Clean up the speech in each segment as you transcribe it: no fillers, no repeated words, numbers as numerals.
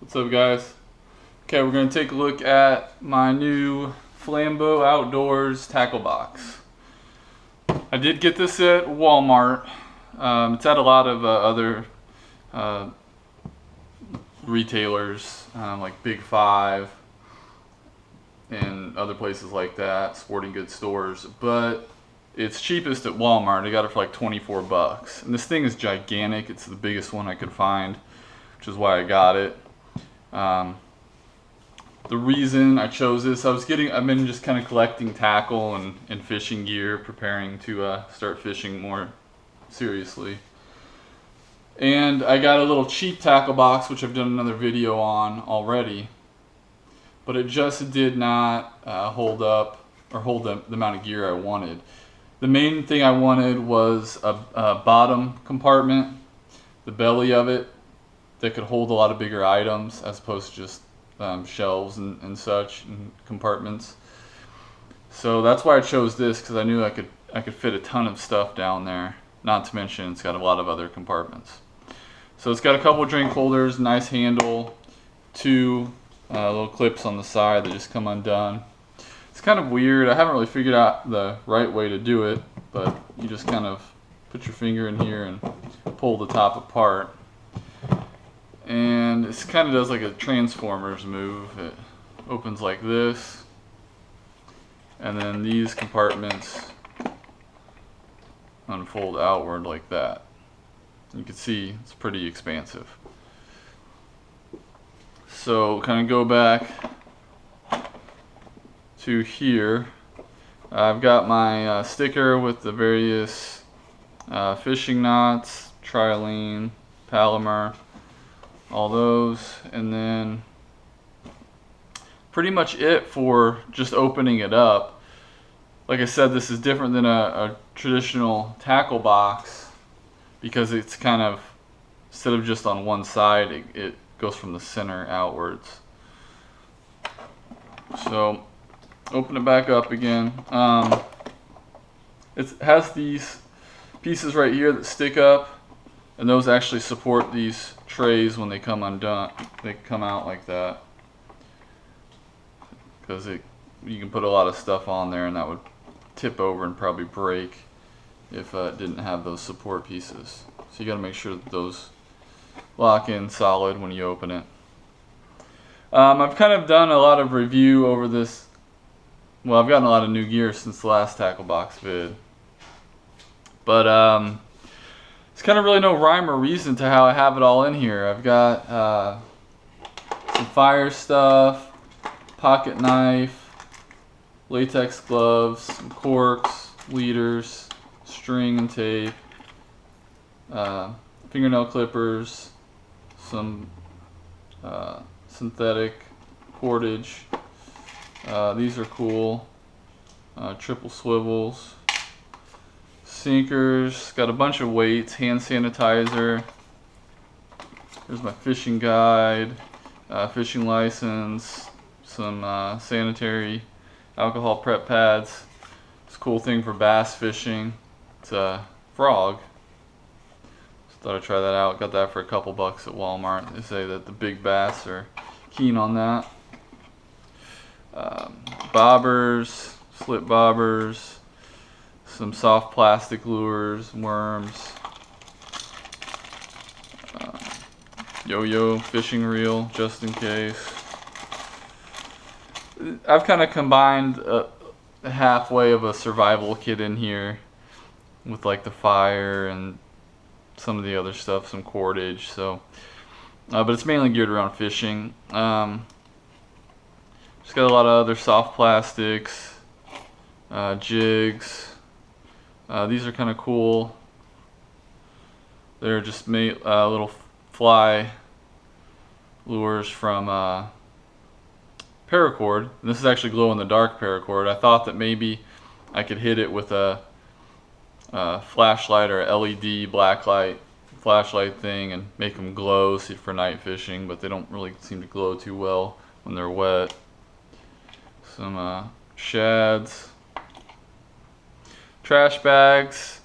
What's up, guys? Okay, we're going to take a look at my new Flambeaux Outdoors tackle box. I did get this at Walmart. It's at a lot of other retailers like Big Five and other places like that, sporting goods stores, but it's cheapest at Walmart. I got it for like 24 bucks. And this thing is gigantic. It's the biggest one I could find, which is why I got it. The reason I chose this, I've been just kind of collecting tackle and fishing gear, preparing to start fishing more seriously. And I got a little cheap tackle box, which I've done another video on already, but it just did not hold the amount of gear I wanted. The main thing I wanted was a bottom compartment, the belly of it, that could hold a lot of bigger items as opposed to just shelves and such and compartments. So that's why I chose this, because I knew I could fit a ton of stuff down there. Not to mention it's got a lot of other compartments. So it's got a couple drink holders, nice handle, two little clips on the side that just come undone. It's kind of weird. I haven't really figured out the right way to do it, but you just kind of put your finger in here and pull the top apart. And it kind of does like a Transformers move. It opens like this, and then these compartments unfold outward like that. You can see it's pretty expansive. So kind of go back to here. I've got my sticker with the various fishing knots, trilene, Palomar, all those, and then pretty much it for just opening it up. Like I said, this is different than a traditional tackle box because it's kind of, instead of just on one side, it goes from the center outwards. So open it back up again. It has these pieces right here that stick up, and those actually support these trays when they come undone. They come out like that because you can put a lot of stuff on there and that would tip over and probably break if it didn't have those support pieces. So you got to make sure that those lock in solid when you open it. I've kind of done a lot of review over this. Well, I've gotten a lot of new gear since the last tackle box vid, but there's kind of really no rhyme or reason to how I have it all in here. I've got some fire stuff, pocket knife, latex gloves, some corks, leaders, string and tape, fingernail clippers, some synthetic cordage. These are cool. Triple swivels. Sinkers, got a bunch of weights, hand sanitizer. There's my fishing guide, fishing license, some sanitary alcohol prep pads. It's a cool thing for bass fishing. It's a frog. Just thought I'd try that out. Got that for a couple bucks at Walmart. They say that the big bass are keen on that. Bobbers, slip bobbers, some soft plastic lures, worms, yo-yo fishing reel just in case. I've kind of combined halfway of a survival kit in here with like the fire and some of the other stuff, some cordage. So, but it's mainly geared around fishing. Just got a lot of other soft plastics, jigs. These are kind of cool. They're just made little fly lures from paracord. And this is actually glow-in-the-dark paracord. I thought that maybe I could hit it with a flashlight or a LED blacklight flashlight thing and make them glow for night fishing, but they don't really seem to glow too well when they're wet. Some shads. Trash bags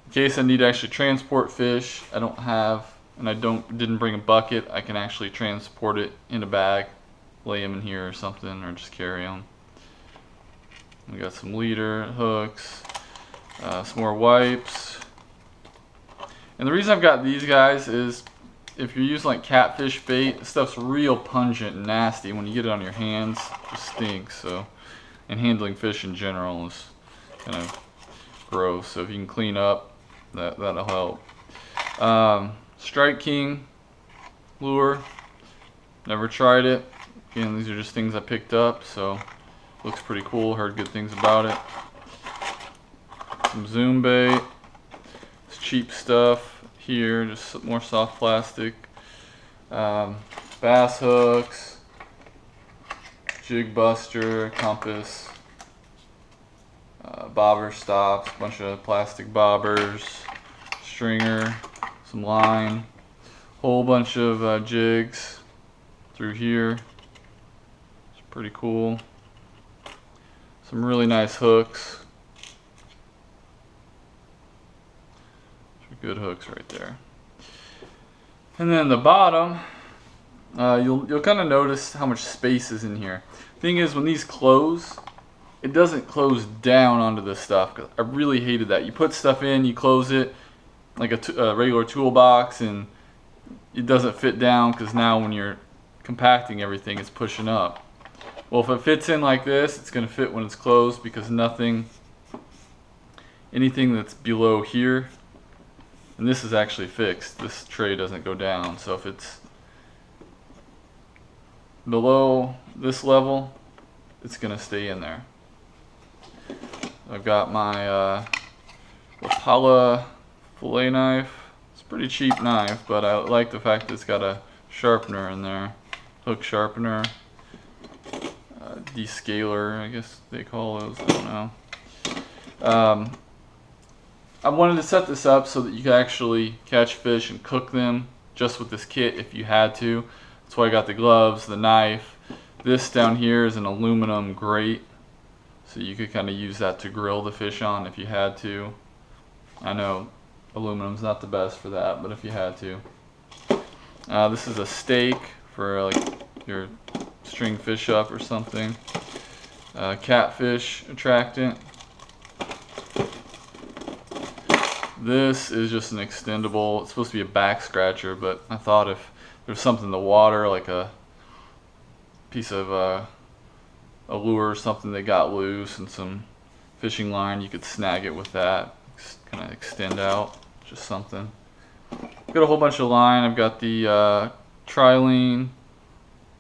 in case I need to actually transport fish. I don't have and I didn't bring a bucket, I can actually transport it in a bag, lay them in here or something, or just carry them. We got some leader hooks, some more wipes. And the reason I've got these guys is if you're using like catfish bait, this stuff's real pungent and nasty. When you get it on your hands, it just stinks. So, and handling fish in general is kind of gross. So if you can clean up, that'll help. Strike King lure. Never tried it. Again, these are just things I picked up, so looks pretty cool. Heard good things about it. Some Zoom bait. It's cheap stuff here, just more soft plastic. Bass hooks, jig buster, compass, bobber stops, a bunch of plastic bobbers, stringer, some line, whole bunch of jigs through here. It's pretty cool. Some really nice hooks. Good hooks right there. And then the bottom, you'll kind of notice how much space is in here. Thing is, when these close, it doesn't close down onto this stuff. 'Cause I really hated that. You put stuff in, you close it like a regular toolbox, and it doesn't fit down because now when you're compacting everything, it's pushing up. Well, if it fits in like this, it's going to fit when it's closed, because anything that's below here, and this is actually fixed, this tray doesn't go down, so if it's below this level, it's going to stay in there. I've got my Rapala fillet knife. It's a pretty cheap knife, but I like the fact that it's got a sharpener in there, hook sharpener, descaler, I guess they call those, I don't know. I wanted to set this up so that you could actually catch fish and cook them just with this kit if you had to. That's why I got the gloves, the knife. This down here is an aluminum grate, so you could kind of use that to grill the fish on if you had to. I know aluminum's not the best for that, but if you had to. This is a stake for like your string fish up or something. Catfish attractant. This is just an extendable. It's supposed to be a back scratcher, but I thought if there's something in the water, like a piece of a lure or something that got loose and some fishing line, you could snag it with that, kind of extend out, just something. Got a whole bunch of line. I've got the trilene,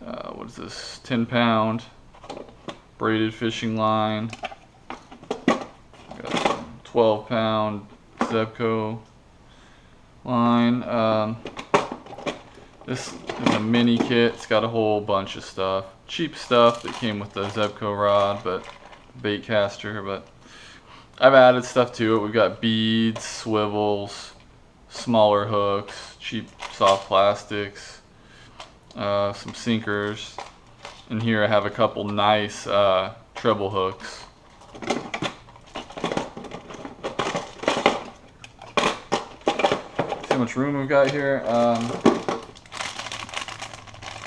what is this, 10-pound braided fishing line. Got some 12-pound Zebco line. This is a mini kit. It's got a whole bunch of stuff. Cheap stuff that came with the Zebco rod, but bait caster. But I've added stuff to it. We've got beads, swivels, smaller hooks, cheap soft plastics, some sinkers. And here I have a couple nice treble hooks. See how much room we've got here.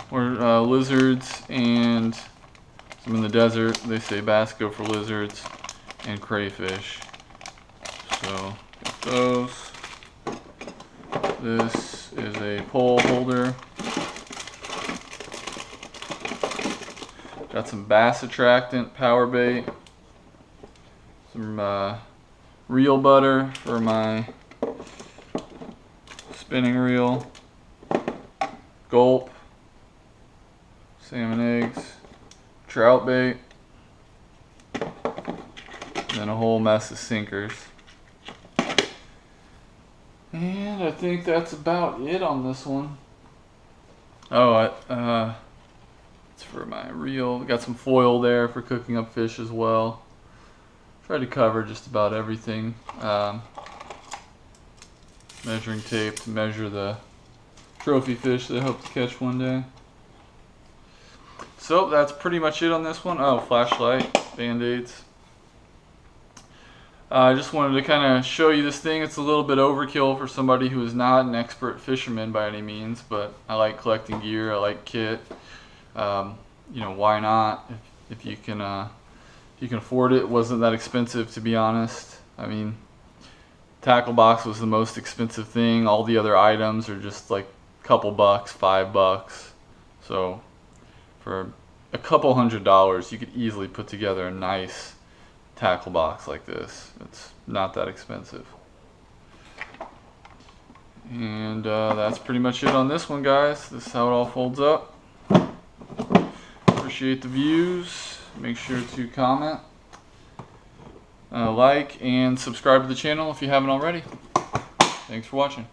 We're lizards, and I'm in the desert. They say bass go for lizards and crayfish. So got those. This is a pole holder. Got some bass attractant, power bait. Some reel butter for my spinning reel. Gulp. Salmon eggs. Trout bait. And then a whole mess of sinkers. And I think that's about it on this one. Oh, it's for my reel. Got some foil there for cooking up fish as well. Tried to cover just about everything. Measuring tape to measure the trophy fish that I hope to catch one day. So that's pretty much it on this one. Oh, flashlight, band-aids. I just wanted to kind of show you this thing. It's a little bit overkill for somebody who is not an expert fisherman by any means, but I like collecting gear. I like kit. You know, why not? If you can afford it. It wasn't that expensive, to be honest. I mean, tackle box was the most expensive thing. All the other items are just like a couple bucks, $5. So for a couple $100s, you could easily put together a nice tackle box like this. It's not that expensive. And that's pretty much it on this one, guys. This is how it all folds up. Appreciate the views. Make sure to comment, like, and subscribe to the channel if you haven't already. Thanks for watching.